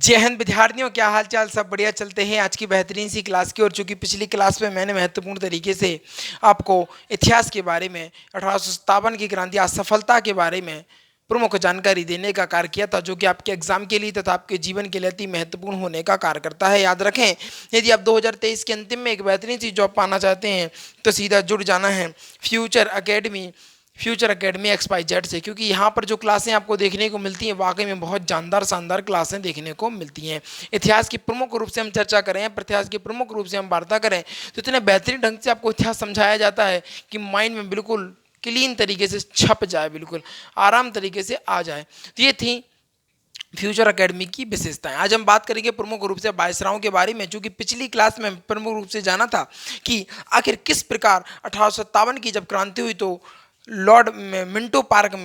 जय हिंद विद्यार्थियों, क्या हाल चाल। सब बढ़िया चलते हैं आज की बेहतरीन सी क्लास की। और चूंकि पिछली क्लास में मैंने महत्वपूर्ण तरीके से आपको इतिहास के बारे में 1857 की क्रांति असफलता के बारे में प्रमुख जानकारी देने का कार्य किया था, जो कि आपके एग्जाम के लिए तथा आपके जीवन के लिए अति महत्वपूर्ण होने का कार्य करता है। याद रखें, यदि आप 2023 के अंतिम में एक बेहतरीन सी जॉब पाना चाहते हैं तो सीधा जुड़ जाना है फ्यूचर अकेडमी XYZ से, क्योंकि यहाँ पर जो क्लासें आपको देखने को मिलती हैं वाकई में बहुत जानदार शानदार क्लासें देखने को मिलती हैं। इतिहास की प्रमुख रूप से हम चर्चा करें, इतिहास की प्रमुख रूप से हम वार्ता करें तो इतने बेहतरीन ढंग से आपको इतिहास समझाया जाता है कि माइंड में बिल्कुल क्लीन तरीके से छप जाए, बिल्कुल आराम तरीके से आ जाए। तो ये थी फ्यूचर अकेडमी की विशेषताएं। आज हम बात करेंगे प्रमुख रूप से वायसरायों के बारे में, जो कि पिछली क्लास में प्रमुख रूप से जाना था कि आखिर किस प्रकार 1857 की जब क्रांति हुई तो मिंटो पार्क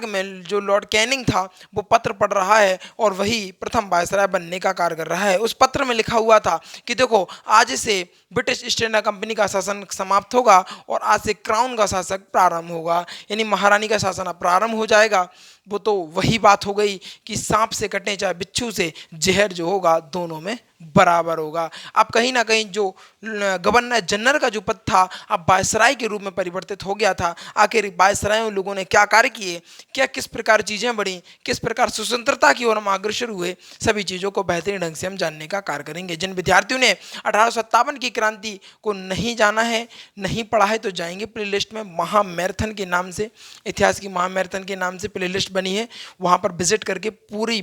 में जो लॉर्ड कैनिंग था वो पत्र पढ़ रहा है और वही प्रथम वायसराय बनने का कार्य कर रहा है। उस पत्र में लिखा हुआ था कि देखो, आज से ब्रिटिश ईस्ट इंडिया कंपनी का शासन समाप्त होगा और आज से क्राउन का शासक प्रारंभ होगा, यानी महारानी का शासन अब प्रारंभ हो जाएगा। वो तो वही बात हो गई कि सांप से कटे चाहे बिच्छू से, जहर जो होगा दोनों में बराबर होगा। अब कहीं ना कहीं जो गवर्नर जनरल का जो पद था अब वायसराय के रूप में परिवर्तित हो गया था। आखिर वायसरायों लोगों ने क्या कार्य किए, क्या किस प्रकार चीज़ें बढ़ी, किस प्रकार स्वतंत्रता की ओर हम अग्रसर हुए, सभी चीज़ों को बेहतरीन ढंग से हम जानने का कार्य करेंगे। जिन विद्यार्थियों ने 1857 की क्रांति को नहीं जाना है, नहीं पढ़ा है, तो जाएंगे प्ले लिस्ट में महामैराथन के नाम से, इतिहास की महामैराथन के नाम से प्ले लिस्ट बनी है, वहाँ पर विजिट करके पूरी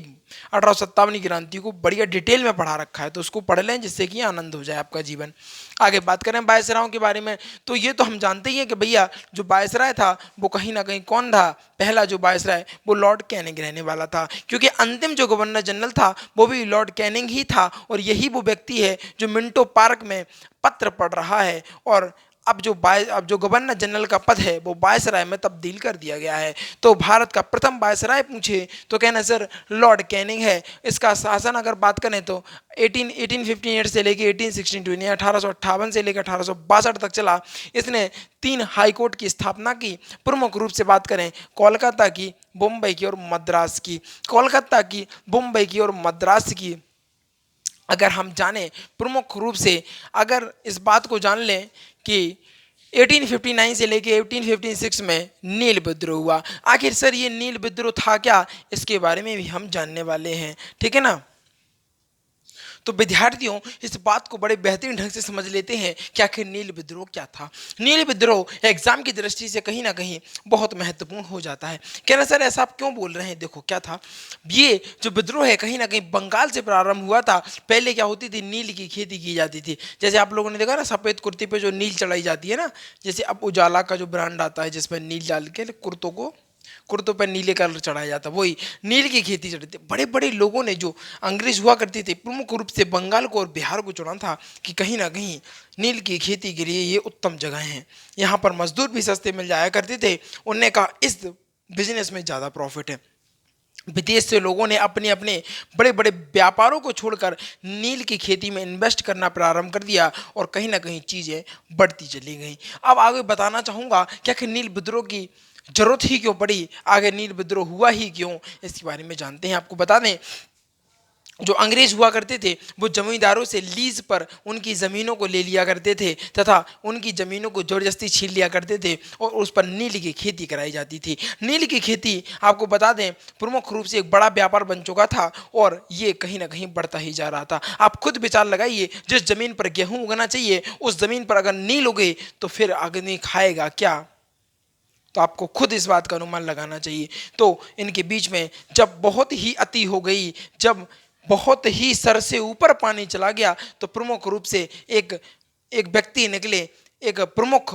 1857 की क्रांति को बढ़िया डिटेल में पढ़ा रखा है, तो उसको पढ़ लें जिससे कि आनंद हो जाए आपका जीवन। आगे बात करें वायसरायों के बारे में तो ये तो हम जानते ही हैं कि भैया जो वायसराय था वो कहीं ना कहीं कौन था। पहला जो वायसराय वो लॉर्ड कैनिंग रहने वाला था, क्योंकि अंतिम जो गवर्नर जनरल था वो भी लॉर्ड कैनिंग ही था और यही वो व्यक्ति है जो मिंटो पार्क में पत्र पढ़ रहा है। और अब जो गवर्नर जनरल का पद है वो वायसराय में तब्दील कर दिया गया है। तो भारत का प्रथम वायसराय पूछे तो कहना सर लॉर्ड कैनिंग है। इसका शासन अगर बात करें तो 1858 से लेकर 1862 यानी 1858 से लेकर 1862 तक चला। इसने 3 हाई कोर्ट की स्थापना की। प्रमुख रूप से बात करें कोलकाता की, मुंबई की और मद्रास की। कोलकाता की, मुंबई की और मद्रास की अगर हम जानें प्रमुख रूप से, अगर इस बात को जान लें कि 1859 से लेके 1856 में नील विद्रोह हुआ। आखिर सर ये नील विद्रोह था क्या, इसके बारे में भी हम जानने वाले हैं, ठीक है ना। तो विद्यार्थियों इस बात को बड़े बेहतरीन ढंग से समझ लेते हैं कि आखिर नील विद्रोह क्या था। नील विद्रोह एग्जाम की दृष्टि से कहीं ना कहीं बहुत महत्वपूर्ण हो जाता है। कहना सर ऐसा आप क्यों बोल रहे हैं, देखो क्या था। ये जो विद्रोह है कहीं ना कहीं बंगाल से प्रारंभ हुआ था। पहले क्या होती थी, नील की खेती की जाती थी। जैसे आप लोगों ने देखा ना सफ़ेद कुर्ती पे जो नील चढ़ाई जाती है ना, जैसे अब उजाला का जो ब्रांड आता है जिसमें नील डाल के कुर्तों पर नीले कलर चढ़ाया जाता, वही नील की खेती चढ़ी थी। बड़े बड़े लोगों ने जो अंग्रेज हुआ करते थे प्रमुख रूप से बंगाल को और बिहार को चुना था कि कहीं ना कहीं नील की खेती के लिए ये उत्तम जगह हैं, यहाँ पर मजदूर भी सस्ते मिल जाया करते थे। उन्होंने कहा इस बिजनेस में ज़्यादा प्रॉफिट है। विदेश से लोगों ने अपने अपने बड़े बड़े व्यापारों को छोड़कर नील की खेती में इन्वेस्ट करना प्रारंभ कर दिया और कहीं ना कहीं चीज़ें बढ़ती चली गई। अब आगे बताना चाहूँगा क्या कि नील विद्रोह की जरूरत ही क्यों पड़ी, आगे नील विद्रोह हुआ ही क्यों, इसके बारे में जानते हैं। आपको बता दें जो अंग्रेज हुआ करते थे वो जमींदारों से लीज पर उनकी ज़मीनों को ले लिया करते थे तथा उनकी ज़मीनों को ज़बरदस्ती छीन लिया करते थे और उस पर नील की खेती कराई जाती थी। नील की खेती आपको बता दें प्रमुख रूप से एक बड़ा व्यापार बन चुका था और ये कहीं ना कहीं बढ़ता ही जा रहा था। आप खुद विचार लगाइए, जिस ज़मीन पर गेहूँ उगना चाहिए उस ज़मीन पर अगर नील उगे तो फिर आदमी खाएगा क्या, तो आपको खुद इस बात का अनुमान लगाना चाहिए। तो इनके बीच में जब बहुत ही अति हो गई, जब बहुत ही सर से ऊपर पानी चला गया तो प्रमुख रूप से एक एक व्यक्ति निकले, एक प्रमुख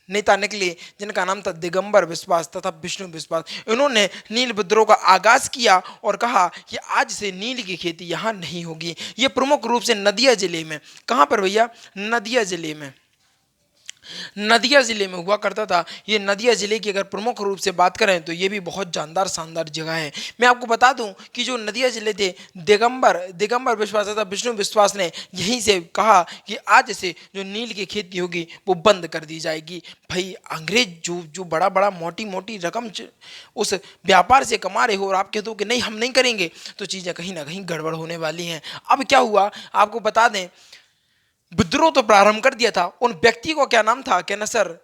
नेता निकले जिनका नाम था दिगंबर विश्वास तथा विष्णु विश्वास। इन्होंने नील विद्रोह का आगाज किया और कहा कि आज से नील की खेती यहाँ नहीं होगी। ये प्रमुख रूप से नदिया जिले में, कहाँ पर भैया, नदिया जिले में नदिया ज़िले में हुआ करता था। ये नदिया ज़िले की अगर प्रमुख रूप से बात करें तो ये भी बहुत जानदार शानदार जगह है। मैं आपको बता दूं कि जो नदिया ज़िले थे, दिगंबर दिगंबर विश्वास तथा विष्णु विश्वास ने यहीं से कहा कि आज से जो नील की खेती होगी वो बंद कर दी जाएगी। भाई अंग्रेज जो जो बड़ा बड़ा मोटी मोटी रकम उस व्यापार से कमा रहे हो और आप कहते हो कि नहीं हम नहीं करेंगे, तो चीज़ें कहीं ना कहीं गड़बड़ होने वाली हैं। अब क्या हुआ आपको बता दें, विद्रोह तो प्रारंभ कर दिया था। उन व्यक्ति को क्या नाम था, कहना सर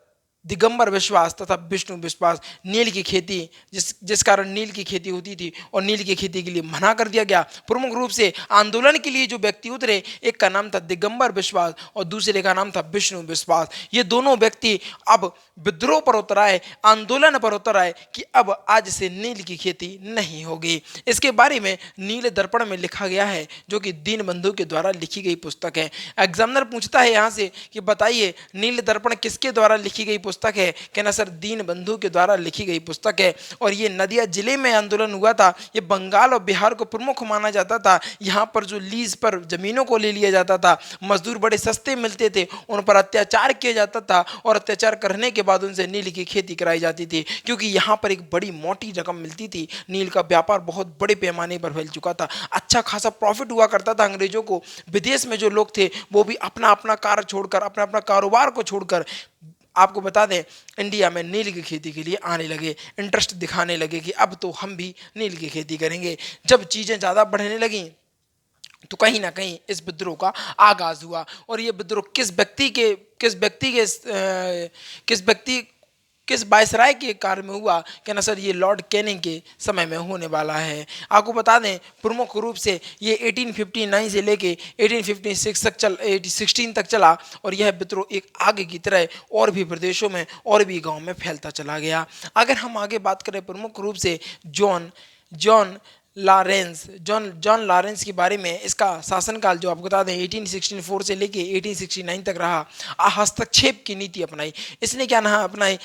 दिगंबर विश्वास तथा विष्णु विश्वास। नील की खेती जिस जिस कारण नील की खेती होती थी और नील की खेती के लिए मना कर दिया गया। प्रमुख रूप से आंदोलन के लिए जो व्यक्ति उतरे, एक का नाम था दिगंबर विश्वास और दूसरे का नाम था विष्णु विश्वास। ये दोनों व्यक्ति अब विद्रोह पर उतर आए, आंदोलन पर उतर आए कि अब आज से नील की खेती नहीं होगी। इसके बारे में नील दर्पण में लिखा गया है, जो कि दीनबंधु के द्वारा लिखी गई पुस्तक है। एग्जामिनर पूछता है यहाँ से कि बताइए नील दर्पण किसके द्वारा लिखी गई पुस्तक है, कहना सर दीनबंधु के द्वारा लिखी गई पुस्तक है। और ये नदिया जिले में आंदोलन हुआ था। ये बंगाल और बिहार को प्रमुख माना जाता था। यहाँ पर जो लीज पर जमीनों को ले लिया जाता था, मजदूर बड़े सस्ते मिलते थे, उन पर अत्याचार किया जाता था और अत्याचार करने के बाद उनसे नील की खेती कराई जाती थी, क्योंकि यहाँ पर एक बड़ी मोटी रकम मिलती थी। नील का व्यापार बहुत बड़े पैमाने पर फैल चुका था, अच्छा खासा प्रॉफिट हुआ करता था अंग्रेजों को। विदेश में जो लोग थे वो भी अपना अपना कार्य छोड़कर, अपना अपना कारोबार को छोड़कर, आपको बता दें, इंडिया में नील की खेती के लिए आने लगे, इंटरेस्ट दिखाने लगे कि अब तो हम भी नील की खेती करेंगे। जब चीज़ें ज़्यादा बढ़ने लगीं तो कहीं ना कहीं इस विद्रोह का आगाज हुआ। और ये विद्रोह किस व्यक्ति किस वायसराय के कार्य में हुआ, कहना सर ये लॉर्ड कैनिंग के समय में होने वाला है। आपको बता दें प्रमुख रूप से ये 1859 से लेके 1816 तक चला और यह विद्रोह एक आगे की तरह और भी प्रदेशों में और भी गांव में फैलता चला गया। अगर हम आगे बात करें प्रमुख रूप से जॉन लॉरेंस के बारे में, इसका शासनकाल जो आपको बता दें 1864 से लेके 1869 तक रहा। हस्तक्षेप की नीति अपनाई इसने, क्या नाम अपनाई,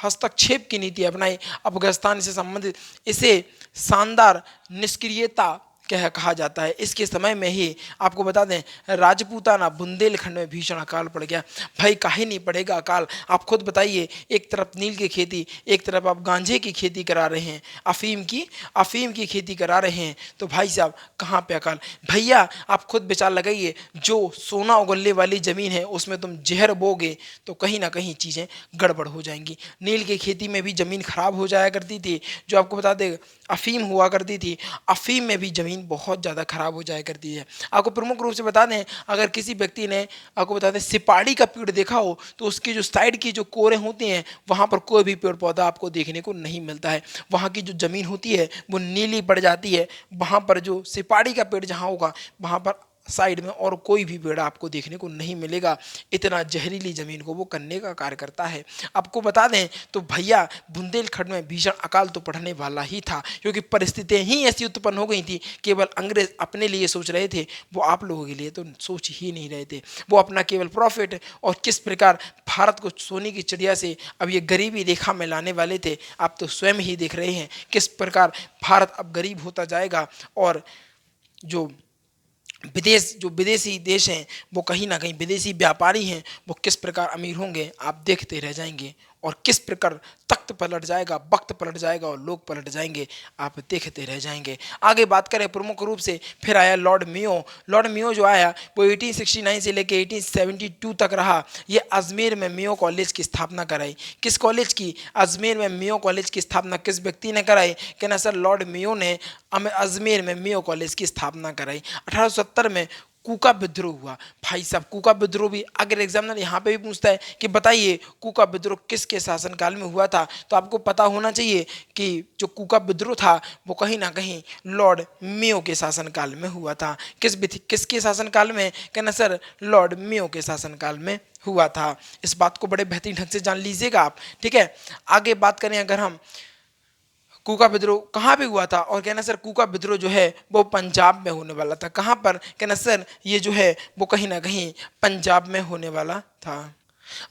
हस्तक्षेप की नीति अपनाई अफगानिस्तान से संबंधित। इसे शानदार निष्क्रियता कहा जाता है। इसके समय में ही आपको बता दें राजपूताना बुंदेलखंड में भीषण अकाल पड़ गया। भाई काहे नहीं पड़ेगा अकाल, आप खुद बताइए। एक तरफ नील की खेती, एक तरफ आप गांजे की खेती करा रहे हैं, अफीम की खेती करा रहे हैं, तो भाई साहब कहाँ पे अकाल। भैया आप खुद विचार लगाइए, जो सोना उगलने वाली ज़मीन है उसमें तुम जहर बोगे तो कहीं ना कहीं चीज़ें गड़बड़ हो जाएंगी। नील की खेती में भी ज़मीन खराब हो जाया करती थी। जो आपको बता दें अफीम हुआ करती थी, अफीम में भी ज़मीन बहुत ज़्यादा खराब हो जाया करती है। आपको प्रमुख रूप से बता दें, अगर किसी व्यक्ति ने आपको बता दें सिपाड़ी का पेड़ देखा हो तो उसकी जो साइड की जो कोरें होती हैं वहाँ पर कोई भी पेड़ पौधा आपको देखने को नहीं मिलता है। वहाँ की जो ज़मीन होती है वो नीली पड़ जाती है। वहाँ पर जो सिपाड़ी का पेड़ जहाँ होगा वहाँ पर साइड में और कोई भी पेड़ आपको देखने को नहीं मिलेगा। इतना जहरीली ज़मीन को वो करने का कार्य करता है। आपको बता दें तो भैया बुंदेलखंड में भीषण अकाल तो पड़ने वाला ही था, क्योंकि परिस्थितियाँ ही ऐसी उत्पन्न हो गई थी। केवल अंग्रेज अपने लिए सोच रहे थे, वो आप लोगों के लिए तो सोच ही नहीं रहे थे। वो अपना केवल प्रॉफिट और किस प्रकार भारत को सोने की चिड़िया से अब ये गरीबी रेखा में लाने वाले थे। आप तो स्वयं ही देख रहे हैं किस प्रकार भारत अब गरीब होता जाएगा और जो विदेशी देश हैं वो कहीं ना कहीं विदेशी व्यापारी हैं वो किस प्रकार अमीर होंगे आप देखते रह जाएंगे। और किस प्रकार तख्त पलट जाएगा, वक्त पलट जाएगा और लोग पलट जाएंगे, आप देखते रह जाएंगे। आगे बात करें प्रमुख रूप से फिर आया लॉर्ड मियो जो आया वो 1869 से लेकर 1872 तक रहा। ये अजमेर में मियो कॉलेज की स्थापना कराई। किस कॉलेज की? अजमेर में मियो कॉलेज की स्थापना किस व्यक्ति ने कराई? कहना सर लॉर्ड मियो ने अजमेर में मियो कॉलेज की स्थापना कराई। 1870 में कूका विद्रोह हुआ। भाई साहब कूका विद्रोह भी अगर एग्जामिनर यहाँ पे भी पूछता है कि बताइए कूका विद्रोह किसके शासनकाल में हुआ था, तो आपको पता होना चाहिए कि जो कूका विद्रोह था वो कहीं ना कहीं लॉर्ड मेयो के शासनकाल में हुआ था। किसके शासनकाल में? कहना सर लॉर्ड मेयो के शासनकाल में हुआ था। इस बात को बड़े बेहतरीन ढंग से जान लीजिएगा आप, ठीक है। आगे बात करें अगर हम कूका विद्रोह कहाँ पे हुआ था, और कहना सर कूका विद्रोह जो है वो पंजाब में होने वाला था। कहाँ पर? कहना सर ये जो है वो कहीं ना कहीं पंजाब में होने वाला था।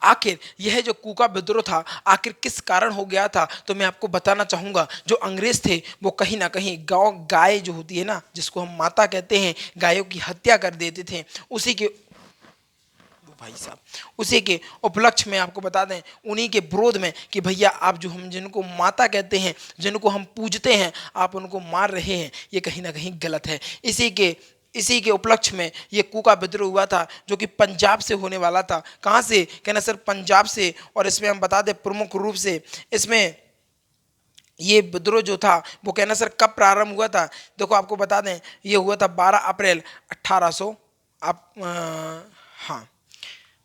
आखिर यह जो कूका विद्रोह था आखिर किस कारण हो गया था, तो मैं आपको बताना चाहूँगा। जो अंग्रेज थे वो कहीं ना कहीं गाय जो होती है ना, जिसको हम माता कहते हैं, गायों की हत्या कर देते थे। उसी के भाई साहब। उसी के उपलक्ष्य में आपको बता दें, उन्हीं के विरोध में कि भैया आप जो हम जिनको माता कहते हैं, जिनको हम पूजते हैं, आप उनको मार रहे हैं, ये कहीं ना कहीं गलत है। इसी के उपलक्ष्य में ये कूका विद्रोह हुआ था, जो कि पंजाब से होने वाला था। कहाँ से? कहना सर पंजाब से। और इसमें हम बता दें प्रमुख रूप से इसमें ये विद्रोह जो था वो कहना सर कब प्रारंभ हुआ था? देखो आपको बता दें, ये हुआ था 12 अप्रैल 1800, आप हाँ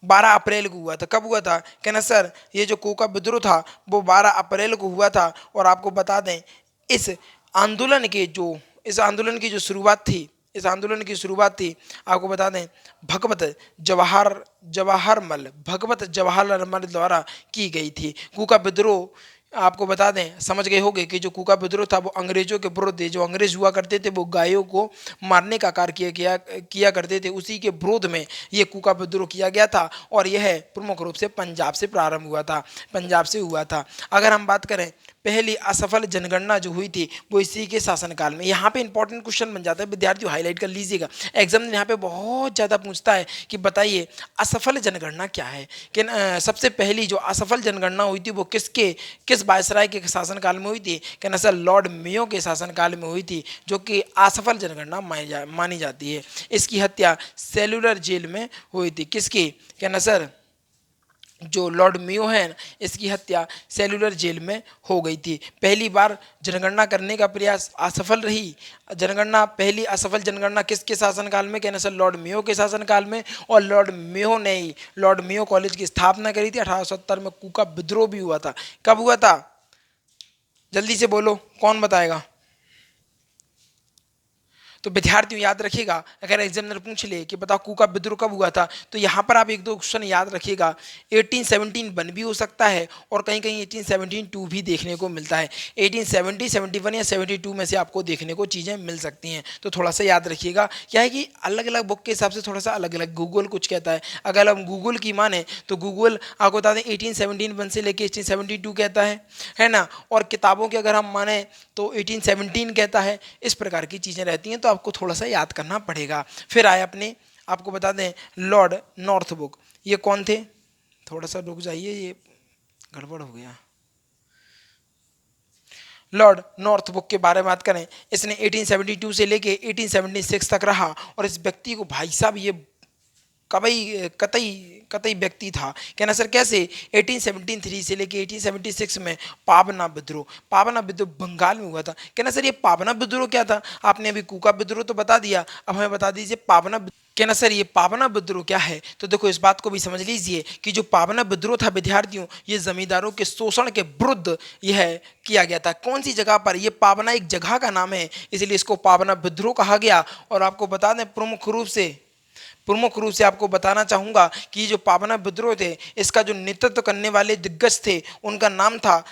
12 अप्रैल को हुआ था। कब हुआ था? कहना सर ये जो कोका विद्रोह था वो 12 अप्रैल को हुआ था। और आपको बता दें इस इस आंदोलन की जो शुरुआत थी, इस आंदोलन की शुरुआत थी, आपको बता दें भगवत जवाहरलाल द्वारा की गई थी। कूका विद्रोह आपको बता दें, समझ गए होंगे कि जो कूका विद्रोह था वो अंग्रेजों के विरुद्ध, जो अंग्रेज हुआ करते थे वो गायों को मारने का कार्य किया करते थे, उसी के विरोध में ये कूका विद्रोह किया गया था। और यह प्रमुख रूप से पंजाब से प्रारंभ हुआ था, पंजाब से हुआ था। अगर हम बात करें पहली असफल जनगणना जो हुई थी वो इसी के शासनकाल में। यहाँ पे इंपॉर्टेंट क्वेश्चन बन जाता है, विद्यार्थियों हाईलाइट कर लीजिएगा, एग्जाम में यहाँ पे बहुत ज़्यादा पूछता है कि बताइए असफल जनगणना क्या है। कि सबसे पहली जो असफल जनगणना हुई थी वो किस वायसराय के शासनकाल में हुई थी? कहना सर लॉर्ड मेयो के शासनकाल में हुई थी, जो कि असफल जनगणना मानी जाती है। इसकी हत्या सेलुलर जेल में हुई थी। किसकी? कहना सर जो लॉर्ड मेयो है, इसकी हत्या सेलुलर जेल में हो गई थी। पहली बार जनगणना करने का प्रयास असफल रही। पहली असफल जनगणना किसके शासनकाल में? कहना सर लॉर्ड मेयो के शासनकाल में। और लॉर्ड मेयो कॉलेज की स्थापना करी थी 1870 में। कूका विद्रोह भी हुआ था। कब हुआ था? जल्दी से बोलो, कौन बताएगा? तो विद्यार्थियों याद रखिएगा, अगर एग्जामिनर पूछ ले कि बताओ कूका विद्रोह कब हुआ था, तो यहाँ पर आप एक दो क्वेश्चन याद रखिएगा। 1871 भी हो सकता है और कहीं कहीं 1872 भी देखने को मिलता है। 1870, 71 या 72 में से आपको देखने को चीज़ें मिल सकती हैं, तो थोड़ा सा याद रखिएगा। क्या है कि अलग अलग बुक के हिसाब से थोड़ा सा अलग अलग गूगल कुछ कहता है। अगर हम गूगल की माने तो गूगल आपको बता दें 1871 से लेकर 1872 कहता है ना। और किताबों के अगर हम माने तो 1817 कहता है। इस प्रकार की चीज़ें रहती हैं, तो आपको थोड़ा सा याद करना पड़ेगा। फिर आए अपने, आपको बता दें लॉर्ड नॉर्थब्रुक। ये कौन थे? थोड़ा सा रुक जाइए, ये गड़बड़ हो गया। लॉर्ड नॉर्थब्रुक के बारे में बात करें, इसने 1872 से लेके 1876 तक रहा। और इस व्यक्ति को भाई साहब ये कतई व्यक्ति था। कहना सर कैसे? 1873 से लेके 1876 में पाबना विद्रोह बंगाल में हुआ था। कहना सर ये पाबना विद्रोह क्या था? आपने अभी कूका विद्रोह तो बता दिया, अब हमें बता दीजिए पाबना। कहना सर ये पाबना विद्रोह क्या है? तो देखो इस बात को भी समझ लीजिए कि जो पाबना विद्रोह था विद्यार्थियों, ये जमींदारों के शोषण के विरुद्ध यह किया गया था। कौन सी जगह पर? ये पाबना एक जगह का नाम है, इसलिए इसको पाबना विद्रोह कहा गया। और आपको बता दें प्रमुख रूप से आपको बताना चाहूँगा कि जो पाबना विद्रोह थे, इसका जो नेतृत्व करने वाले दिग्गज थे, उनका नाम था,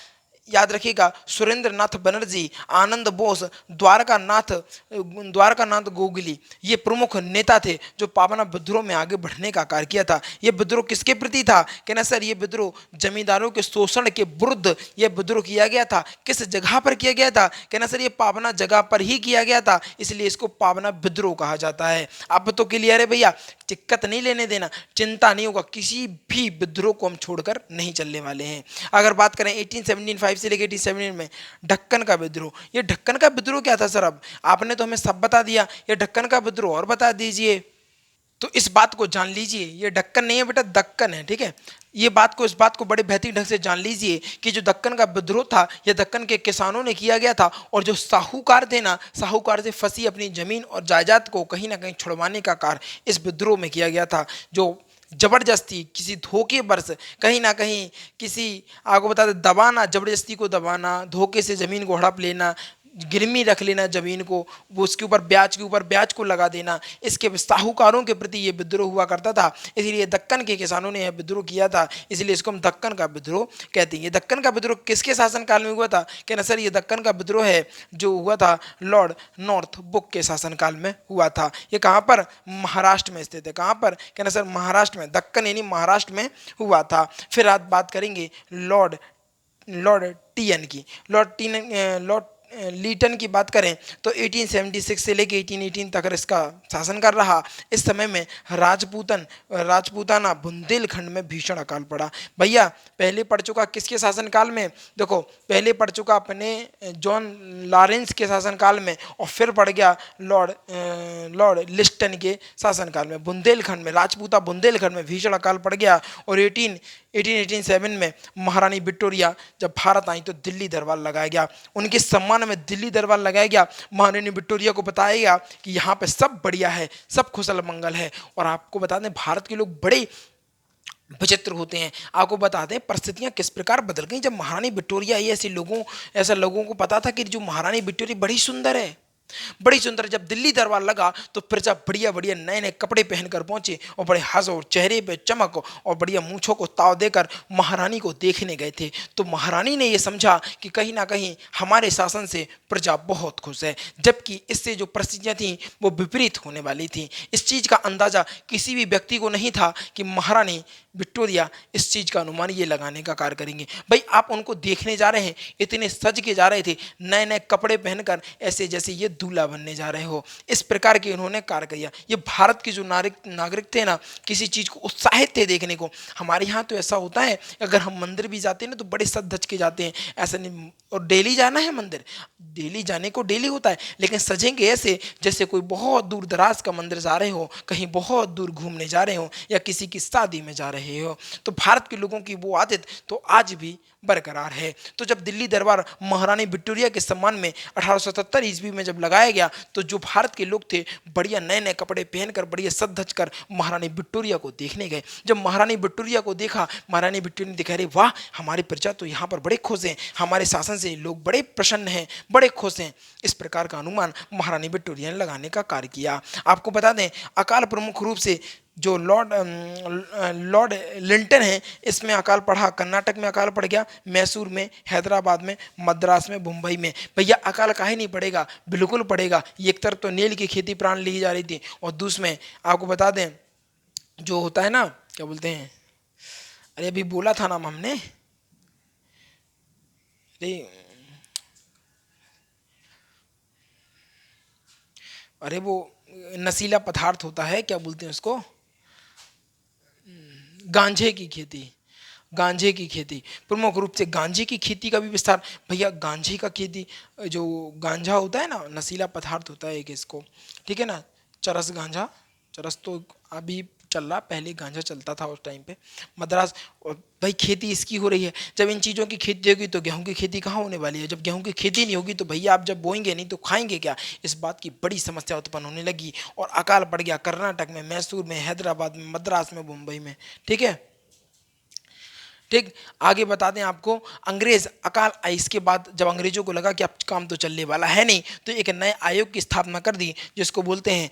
याद रखिएगा, सुरेंद्र नाथ बनर्जी, आनंद बोस, द्वारका नाथ गोगली। ये प्रमुख नेता थे जो पाबना विद्रोह में आगे बढ़ने का कार्य किया था। ये विद्रोह किसके प्रति था? कहना सर ये विद्रोह जमींदारों के शोषण के विरुद्ध ये विद्रोह किया गया था। किस जगह पर किया गया था? कहना सर ये पाबना जगह पर ही किया गया था, इसलिए इसको पाबना विद्रोह कहा जाता है। अब तो क्लियर है भैया, दिक्कत नहीं लेने देना, चिंता नहीं होगा, किसी भी विद्रोह को हम छोड़कर नहीं चलने वाले हैं। अगर बात करें 1875 से लेकर 1870 में ढक्कन का विद्रोह, ये ढक्कन का विद्रोह क्या था सर? अब आपने तो हमें सब बता दिया, ये ढक्कन का विद्रोह और बता दीजिए। तो इस बात को जान लीजिए, ये ढक्कन नहीं है बेटा, दक्कन है, ठीक है। इस बात को बड़े बेहतरीन ढंग से जान लीजिए कि जो दक्कन का विद्रोह था, यह दक्कन के किसानों ने किया गया था। और जो साहूकार थे ना, साहूकार से फंसी अपनी जमीन और जायदाद को कहीं ना कहीं छुड़वाने का कार्य इस विद्रोह में किया गया था। जो जबरदस्ती किसी धोखे बरस कहीं ना कहीं किसी आपको बता दें दबाना, जबरदस्ती को दबाना, धोखे से ज़मीन को हड़प लेना, गिरवी रख लेना ज़मीन को, वो उसके ऊपर ब्याज को लगा देना, इसके साहूकारों के प्रति ये विद्रोह हुआ करता था। इसीलिए दक्कन के किसानों ने यह विद्रोह किया था, इसलिए इसको हम दक्कन का विद्रोह कहते हैं। ये दक्कन का विद्रोह किसके शासनकाल में हुआ था? कहना सर ये दक्कन का विद्रोह है जो हुआ था लॉर्ड नॉर्थब्रुक के शासनकाल में हुआ था। ये कहाँ पर? महाराष्ट्र में स्थित है। कहाँ पर? कहना सर महाराष्ट्र में, दक्कन यानी महाराष्ट्र में हुआ था। फिर आज बात करेंगे लॉर्ड टीएन की। लीटन की बात करें तो 1876 से लेके 1818 तक इसका शासन कर रहा। इस समय में राजपूताना बुंदेलखंड में भीषण अकाल पड़ा। भैया पहले पड़ चुका किसके शासनकाल में, देखो पहले पड़ चुका अपने जॉन लॉरेंस के शासनकाल में, और फिर पड़ गया लॉर्ड लिस्टन के शासनकाल में। बुंदेलखंड में, राजपूता बुंदेलखंड में भीषण अकाल पड़ गया। और 1887 में महारानी विक्टोरिया जब भारत आई तो दिल्ली दरबार लगाया गया, उनके सम्मान में दिल्ली दरबार लगाया गया। महारानी विक्टोरिया को बताया गया कि यहाँ पे सब बढ़िया है, सब कुशल मंगल है। और आपको बता दें भारत के लोग बड़े विचित्र होते हैं। आपको बता दें परिस्थितियां किस प्रकार बदल गई जब महारानी विक्टोरिया आई। ऐसे लोगों को पता था कि जो महारानी विक्टोरिया बड़ी सुंदर है, बड़ी सुंदर। जब दिल्ली दरबार लगा तो प्रजा बढ़िया बढ़िया नए नए कपड़े पहनकर पहुंचे और बड़े हंस और चेहरे पे चमक और बढ़िया मूंछों को ताव देकर महारानी को देखने गए थे। तो महारानी ने यह समझा कि कहीं ना कहीं हमारे शासन से प्रजा बहुत खुश है, जबकि इससे जो परिस्थितियां थी वो विपरीत होने वाली थी। इस चीज का अंदाजा किसी भी व्यक्ति को नहीं था कि महारानी विक्टोरिया इस चीज का अनुमान ये लगाने का कार्य करेंगे। भाई आप उनको देखने जा रहे हैं, इतने सज के जा रहे थे, नए नए कपड़े पहनकर, ऐसे जैसे ये दूल्हा बनने जा रहे हो। इस प्रकार के उन्होंने कार्य किया। ये भारत के जो नागरिक थे ना, किसी चीज को उत्साहित थे देखने को। हमारे यहाँ तो ऐसा होता है, अगर हम मंदिर भी जाते हैं ना तो बड़े सज धज के जाते हैं, ऐसा नहीं। और डेली जाना है मंदिर, डेली जाने को डेली होता है, लेकिन सजेंगे ऐसे जैसे कोई बहुत दूर दराज का मंदिर जा रहे हो, कहीं बहुत दूर घूमने जा रहे हो, या किसी की शादी में जा रहे हो। तो भारत के लोगों की वो आदत तो आज भी बरकरार है। तो जब दिल्ली दरबार महारानी विक्टोरिया के सम्मान में 1877 ईस्वी में जब लगाया गया, तो जो भारत के लोग थे बढ़िया नए नए कपड़े पहनकर बढ़िया सज धज कर महारानी विक्टोरिया को देखने गए। जब महारानी विक्टोरिया को देखा, महारानी विक्टोरिया ने देखा, अरे वाह, हमारी प्रजा तो यहाँ पर बड़े खुश हैं, हमारे शासन से लोग बड़े प्रसन्न हैं, बड़े खुश हैं। इस प्रकार का अनुमान महारानी विक्टोरिया ने लगाने का कार्य किया। आपको बता दें अकाल प्रमुख रूप से जो लॉर्ड लिंटन है, इसमें अकाल पड़ा। कर्नाटक में अकाल पड़ गया, मैसूर में, हैदराबाद में, मद्रास में, मुंबई में। भैया अकाल काहे नहीं पड़ेगा, बिल्कुल पड़ेगा। एक तरफ तो नील की खेती प्राण ली जा रही थी, और दूसरे में आपको बता दें जो होता है ना, क्या बोलते हैं, अरे अभी बोला था नाम हमने, अरे वो नशीला पदार्थ होता है, क्या बोलते हैं उसको, गांजे की खेती। गांजे की खेती, प्रमुख रूप से गांजे की खेती का भी विस्तार। भैया गांजे का खेती, जो गांजा होता है ना, नशीला पदार्थ होता है एक इसको, ठीक है ना, चरस गांजा। चरस तो अभी चल रहा, पहले गांजा चलता था उस टाइम पे। मद्रास, और भाई खेती इसकी हो रही है। जब इन चीज़ों की खेती होगी तो गेहूं की खेती कहाँ होने वाली है। जब गेहूं की खेती नहीं होगी तो भैया आप जब बोएंगे नहीं तो खाएंगे क्या। इस बात की बड़ी समस्या उत्पन्न होने लगी, और अकाल पड़ गया कर्नाटक में, मैसूर में, हैदराबाद में, मद्रास में, मुंबई में। ठीक है, ठीक। आगे बता दें आपको, अंग्रेज अकाल आई, इसके बाद जब अंग्रेजों को लगा कि अब काम तो चलने वाला है नहीं, तो एक नए आयोग की स्थापना कर दी जिसको बोलते हैं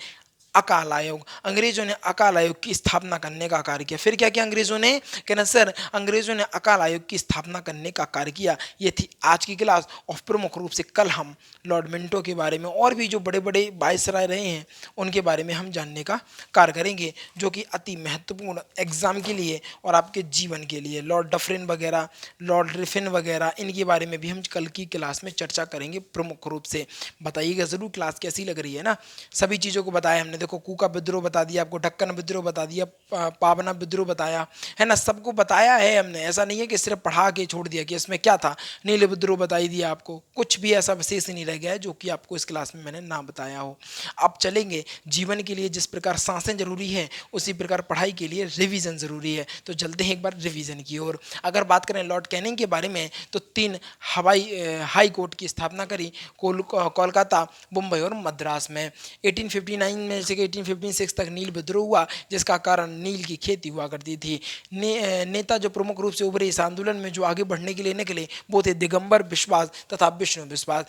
अकाल आयोग। अंग्रेजों ने अकाल आयोग की स्थापना करने का कार्य किया। फिर क्या किया अंग्रेजों ने, कहना सर अंग्रेजों ने अकाल आयोग की स्थापना करने का कार्य किया। ये थी आज की क्लास। और प्रमुख रूप से कल हम लॉर्ड मिंटो के बारे में और भी जो बड़े बड़े वायसराय रहे हैं उनके बारे में हम जानने का कार्य करेंगे, जो कि अति महत्वपूर्ण एग्जाम के लिए और आपके जीवन के लिए। लॉर्ड डफरिन वगैरह, लॉर्ड रिफिन वगैरह, इनके बारे में भी हम कल की क्लास में चर्चा करेंगे प्रमुख रूप से। बताइएगा ज़रूर क्लास कैसी लग रही है ना। सभी चीज़ों को बताया हमने, देखो कूका विद्रोह बता दिया आपको, ढक्कन विद्रोह बता दिया, पाबना विद्रोह बताया है ना, सबको बताया है हमने। ऐसा नहीं है कि सिर्फ पढ़ा के छोड़ दिया कि इसमें क्या था। नील विद्रोह बताई दिया आपको, कुछ भी ऐसा विशेष नहीं रह गया है जो कि आपको इस क्लास में मैंने ना बताया हो। अब चलेंगे जीवन के लिए जिस प्रकार सांसें जरूरी है उसी प्रकार पढ़ाई के लिए रिवीजन जरूरी है। तो चलते हैं एक बार रिवीजन की ओर। अगर बात करें लॉर्ड कैनिंग के बारे में तो 3 हाई कोर्ट की स्थापना करी, कोलकाता, मुंबई और मद्रास में। 1859 में से 1856 तक नील विद्रोह हुआ, जिसका कारण नील की खेती हुआ करती थी। नेता जो प्रमुख रूप से उभरे इस आंदोलन में, जो आगे बढ़ने के लिए निकले, वो थे दिगंबर बिश्वास तथा विष्णु विश्वास।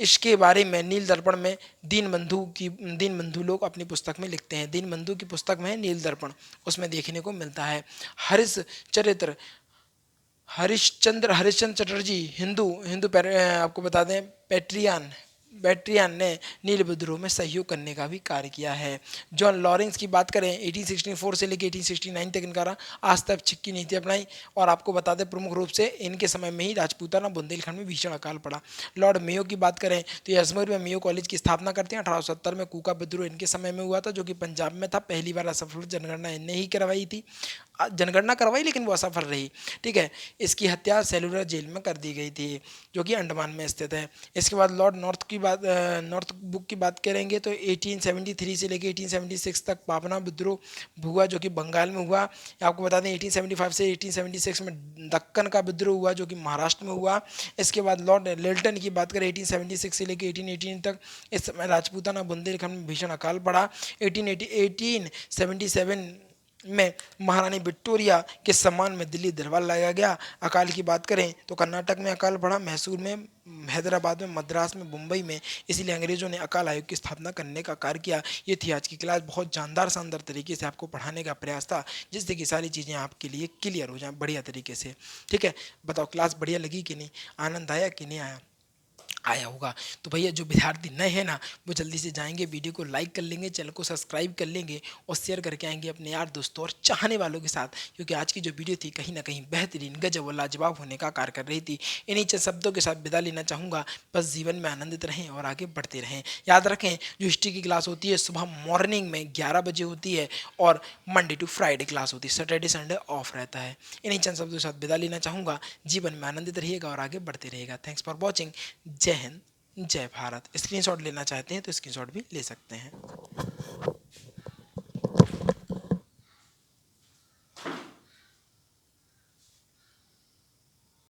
इसके बारे में नील दर्पण में दीनबंधु लोग अपनी पुस्तक में लिखते हैं। दीनबंधु की पुस्तक में है नील दर्पण, उसमें देखने को मिलता है। हरिश्चंद्र चटर्जी, हिंदू आपको बता दें पैट्रियन, बैटरियान ने नील विद्रोह में सहयोग करने का भी कार्य किया है। जॉन लॉरेंस की बात करें 1864 से लेकर 1869 तक इनका रहा, आज तक छिक्की नीति अपनाई। और आपको बता दें प्रमुख रूप से इनके समय में ही राजपूताना बुंदेलखंड में भीषण अकाल पड़ा। लॉर्ड मेयो की बात करें तो ये अजमेर में मेयो कॉलेज की स्थापना करते हैं। 1870 में कूका विद्रोह इनके समय में हुआ था, जो कि पंजाब में था। पहली बार असफल जनगणना इनने ही करवाई थी, जनगणना करवाई लेकिन वो असफल रही। ठीक है, इसकी हत्या सेलुलर जेल में कर दी गई थी, जो कि अंडमान में स्थित है। इसके बाद लॉर्ड नॉर्थ बुक की बात करेंगे तो 1873 से लेकर 1876 तक पापना विद्रोह हुआ, जो कि बंगाल में हुआ। आपको बता दें 1875 से 1876 में दक्कन का विद्रोह हुआ, जो कि महाराष्ट्र में हुआ। इसके बाद लॉर्ड लिल्टन की बात करें 1876 से लेकर 1818 तक, इस समय राजपूताना बुंदेलखंड में भीषण अकाल पड़ा। 1877 में महारानी विक्टोरिया के सम्मान में दिल्ली दरबार लाया गया। अकाल की बात करें तो कर्नाटक में अकाल पड़ा, मैसूर में, हैदराबाद में, मद्रास में, मुंबई में। इसीलिए अंग्रेजों ने अकाल आयोग की स्थापना करने का कार्य किया। ये थी आज की क्लास, बहुत जानदार शानदार तरीके से आपको पढ़ाने का प्रयास था, जिससे कि सारी चीज़ें आपके लिए क्लियर हो जाएं बढ़िया तरीके से। ठीक है, बताओ क्लास बढ़िया लगी कि नहीं, आनंद आया कि नहीं आया होगा। तो भैया जो विद्यार्थी नए हैं ना, वो जल्दी से जाएंगे, वीडियो को लाइक कर लेंगे, चैनल को सब्सक्राइब कर लेंगे और शेयर करके आएंगे अपने यार दोस्तों और चाहने वालों के साथ, क्योंकि आज की जो वीडियो थी कहीं ना कहीं बेहतरीन, गजब और लाजवाब होने का कार्य कर रही थी। इन्हीं चंद शब्दों के साथ विदा लेना चाहूँगा। बस जीवन में आनंदित रहें और आगे बढ़ते रहें। याद रखें, जो हिस्ट्री की क्लास होती है सुबह मॉर्निंग में 11 बजे होती है, और मंडे टू फ्राइडे क्लास होती है, सैटरडे संडे ऑफ रहता है। इन्हीं चंद शब्दों के साथ विदा लेना चाहूँगा। जीवन में आनंदित रहिएगा और आगे बढ़ते रहिएगा। Thanks for watching. जय हिंद, जय भारत। स्क्रीनशॉट लेना चाहते हैं तो स्क्रीनशॉट भी ले सकते हैं।